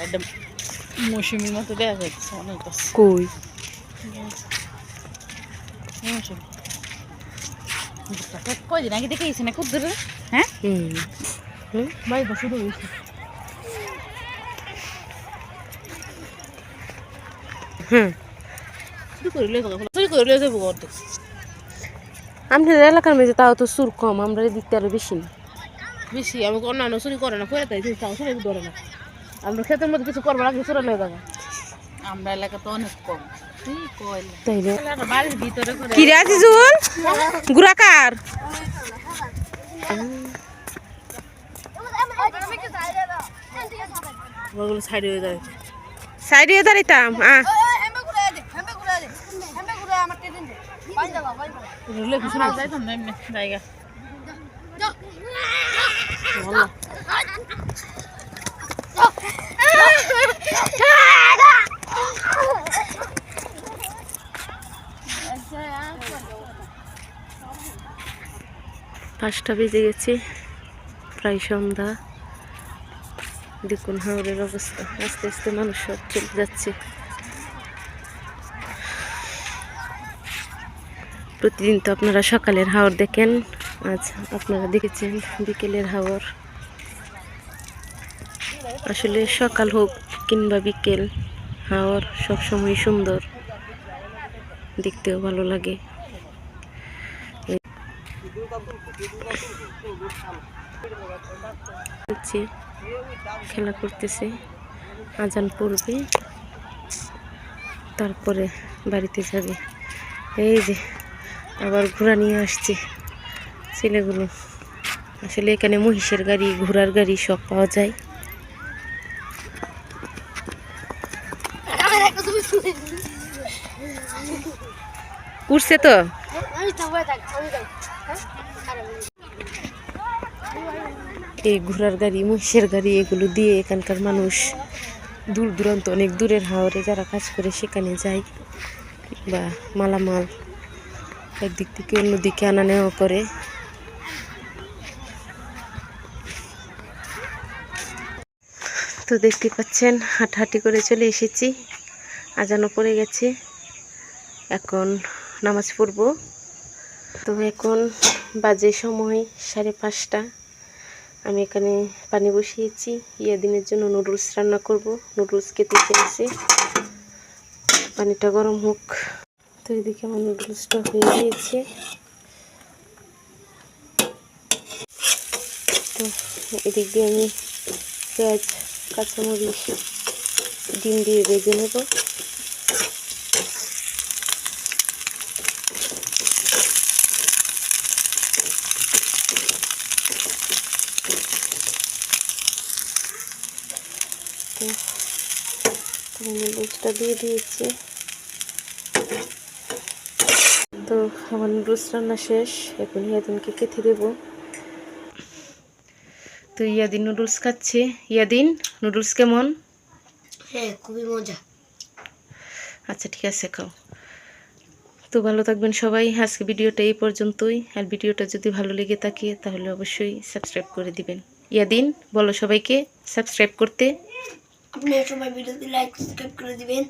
একটা মৌসুমীর মতো দেখা যাচ্ছে অনেক কই কয়দিন আগে দেখেছি না খুব দূরে হ্যাঁ ভাই শুরু হয়েছে আমাদের এলাকার মেঝে তাও তো সুর কম, আমরা দিকতে আরো বেশি না বেশি আমি অন্যান্য চুরি করে না করে তাই তাও চুরি ধরে না আমরা ক্ষেতের মধ্যে কিছু করবো আগে চুরা লয়ে যাবো আমরা এলাকা তো অনেক কম বাড়ির ভিতরে কি রে আজিজুল গুরাকার ওগুলো সাইড হয়ে যায় সাইডে দাঁড়াইতাম জায়গা পাঁচটা বেজে গেছে, প্রায় সন্ধ্যা। দেখুন হাওরের অবস্থা, আস্তে আস্তে মানুষ সব চলে যাচ্ছে। প্রতিদিন তো আপনারা সকালের হাওর দেখেন, আজ আপনারা দেখেছেন বিকেলের হাওর। আসলে সকাল হোক কিংবা বিকেল, হাওর সবসময় সুন্দর, দেখতেও ভালো লাগে। খেলা করতেছে, আজান পড়বে তারপরে বাড়িতে যাবে। এই যে আবার ঘোড়া নিয়ে আসছে ছেলেগুলো। আসলে এখানে মহিষের গাড়ি, ঘোড়ার গাড়ি সব পাওয়া যায়। উঠছে তো এই ঘোড়ার গাড়ি, মহিষের গাড়ি, এগুলো দিয়ে এখানকার মানুষ দূর দূরান্ত, অনেক দূরের হাওরে যারা কাজ করে সেখানে যায়, বা মালামাল একদিক থেকে অন্যদিকে আনা নেওয়া করে। তো দেখতে পাচ্ছেন হাঁটাহাঁটি করে চলে এসেছি, আজানও পড়ে গেছে, এখন নামাজ পড়ব। তো এখন বাজে সময় 5:30। আমি এখানে পানি বসিয়েছি, ইয়াদিনের জন্য নুডলস রান্না করব। নুডলস কেটে ফেলেছি, পানিটা গরম হোক। তো এদিকে আমার নুডলসটা হয়ে গিয়েছে। তো এদিক দিয়ে আমি পেঁয়াজ, কাঁচামরিচ, ডিম দিয়ে ভেজে নেব। নুডলসটা দিয়ে দিয়েছি। তো আমার নুডলস রান্না শেষ, এখন ইয়াদিনকে খেতে দেব। তো ইয়াদিন নুডলস খাচ্ছে। ইয়াদিন, নুডলস কেমন? হ্যাঁ, খুবই মজা। আচ্ছা ঠিক আছে, খাও। তো ভালো থাকবেন সবাই। আজকে ভিডিওটা এই পর্যন্তই। আর ভিডিওটা যদি ভালো লেগে থাকে তাহলে অবশ্যই সাবস্ক্রাইব করে দিবেন। ইয়াদিন বলো সবাইকে সাবস্ক্রাইব করতে। আপনারা সবাই ভিডিওতে লাইক সাবস্ক্রাইব করে দিবেন।